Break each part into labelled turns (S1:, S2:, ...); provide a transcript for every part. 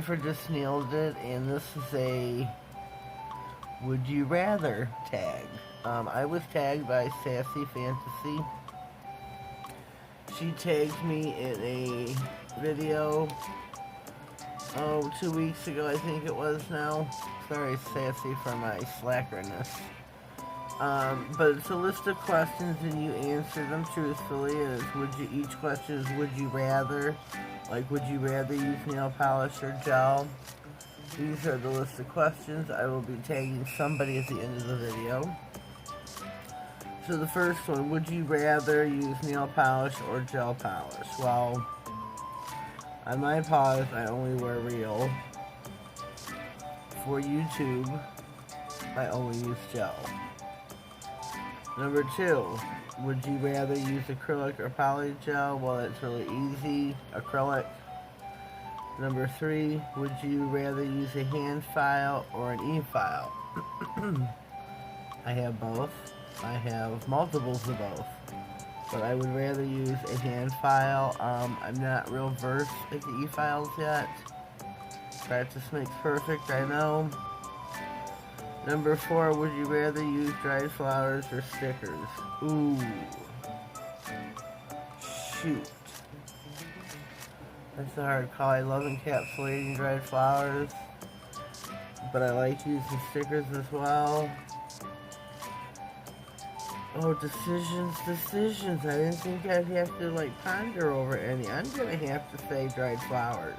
S1: Jennifer just nailed it, and this is a Would You Rather tag. I was tagged by Sassy Fantasy. She tagged me in a video, 2 weeks ago, I think it was now. Sorry, Sassy, for my slackerness. But it's a list of questions and you answer them truthfully. Each question is would you rather? Like, would you rather use nail polish or gel? These are the list of questions. I will be tagging somebody at the end of the video. So the first one, would you rather use nail polish or gel polish? Well, on my polish, I only wear real. For YouTube, I only use gel. Number 2, would you rather use acrylic or poly gel? Well, it's really easy, acrylic. Number 3, would you rather use a hand file or an e-file? I have both. I have multiples of both. But I would rather use a hand file. I'm not real versed at the e-files yet. Practice makes perfect, I know. Number 4, would you rather use dried flowers or stickers? Ooh. Shoot. That's a hard call. I love encapsulating dried flowers, but I like using stickers as well. Oh, decisions. I didn't think I'd have to, ponder over any. I'm gonna have to say dried flowers.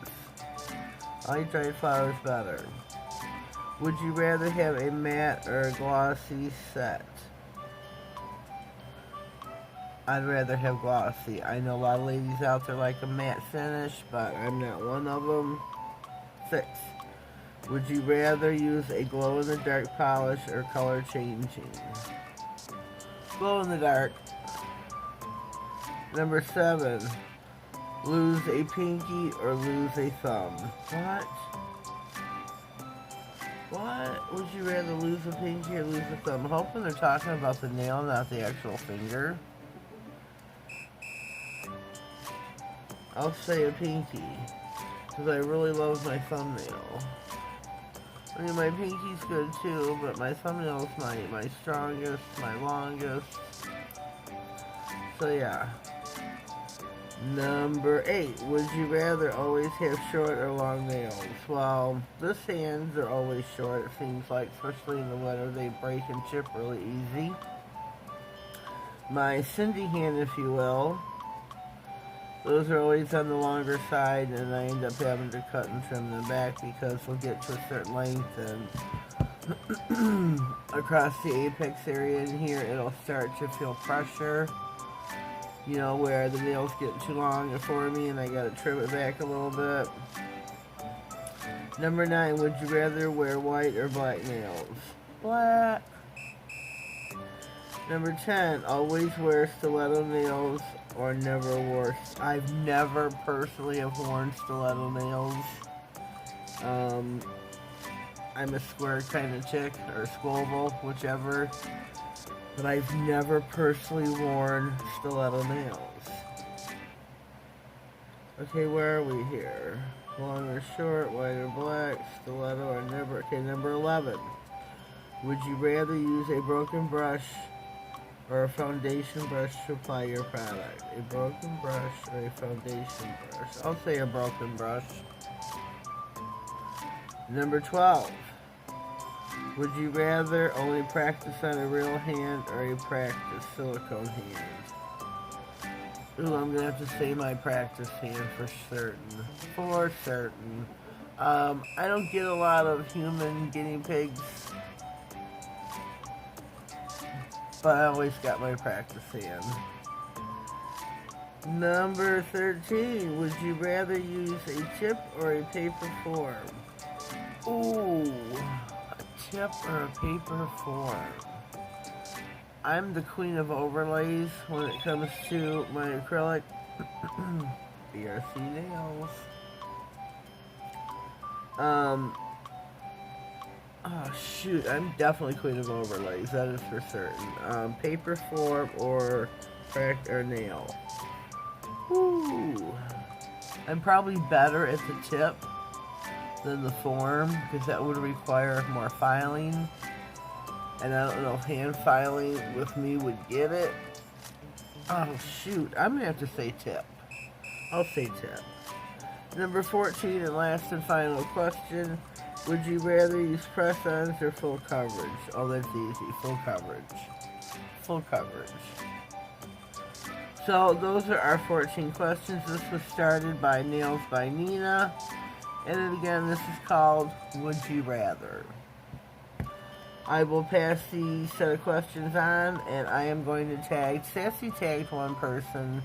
S1: I like dried flowers better. Would you rather have a matte or a glossy set? I'd rather have glossy. I know a lot of ladies out there like a matte finish, but I'm not one of them. 6. Would you rather use a glow-in-the-dark polish or color changing? Glow-in-the-dark. Number 7. Lose a pinky or lose a thumb? What? Would you rather lose a pinky or lose a thumb? I'm hoping they're talking about the nail, not the actual finger. I'll say a pinky, because I really love my thumbnail. I mean, my pinky's good too, but my thumbnail's my strongest, my longest. So yeah. Number 8, would you rather always have short or long nails? Well, this hands are always short, it seems like, especially in the winter. They break and chip really easy. My Cindy hand, if you will, those are always on the longer side, and I end up having to cut and trim them back because they'll get to a certain length, and across the apex area in here, it'll start to feel pressure. You know, where the nails get too long for me and I gotta trim it back a little bit. Number 9, would you rather wear white or black nails? Black. Number 10, always wear stiletto nails or never wore. I've never personally have worn stiletto nails. I'm a square kind of chick, or squoval, whichever. But I've never personally worn stiletto nails. Okay, where are we here? Long or short, white or black, stiletto or never. Okay, number 11. Would you rather use a broken brush or a foundation brush to apply your product? A broken brush or a foundation brush? I'll say a broken brush. Number 12. Would you rather only practice on a real hand or a practice silicone hand? Ooh, I'm going to have to say my practice hand for certain. For certain. I don't get a lot of human guinea pigs, but I always got my practice hand. Number 13. Would you rather use a chip or a paper form? Ooh. Chip or a paper form. I'm the queen of overlays when it comes to my acrylic. BRC nails. Oh shoot, I'm definitely queen of overlays, that is for certain. Paper form or cracked or nail. Ooh. I'm probably better at the tip than the form, because that would require more filing. And I don't know if hand filing with me would get it. Oh shoot, I'm gonna have to say tip. I'll say tip. Number 14 and last and final question. Would you rather use press-ons or full coverage? Oh, that's easy. Full coverage. Full coverage. So those are our 14 questions. This was started by Nails by Nina. And then again, this is called Would You Rather. I will pass the set of questions on, and I am going to tag. Sassy tagged one person.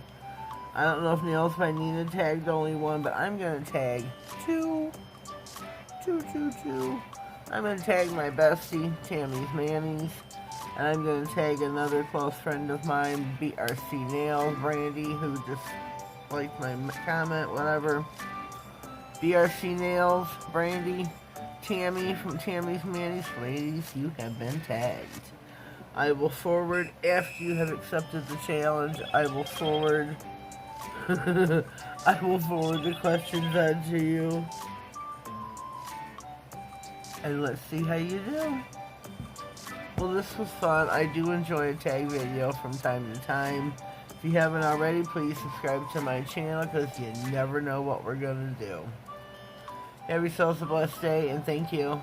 S1: I don't know if Nails by Nina tagged only one, but I'm going to tag two. I'm going to tag my bestie, Tammy's Manny's. And I'm going to tag another close friend of mine, BRC Nails, Brandy, who just liked my comment, whatever. BRC Nails, Brandy, Tammy from Tammy's Manny's. Ladies, you have been tagged. I will forward, after you have accepted the challenge, I will forward the questions on to you. And let's see how you do. Well, this was fun. I do enjoy a tag video from time to time. If you haven't already, please subscribe to my channel, because you never know what we're going to do. Have yourselves a blessed day, and thank you.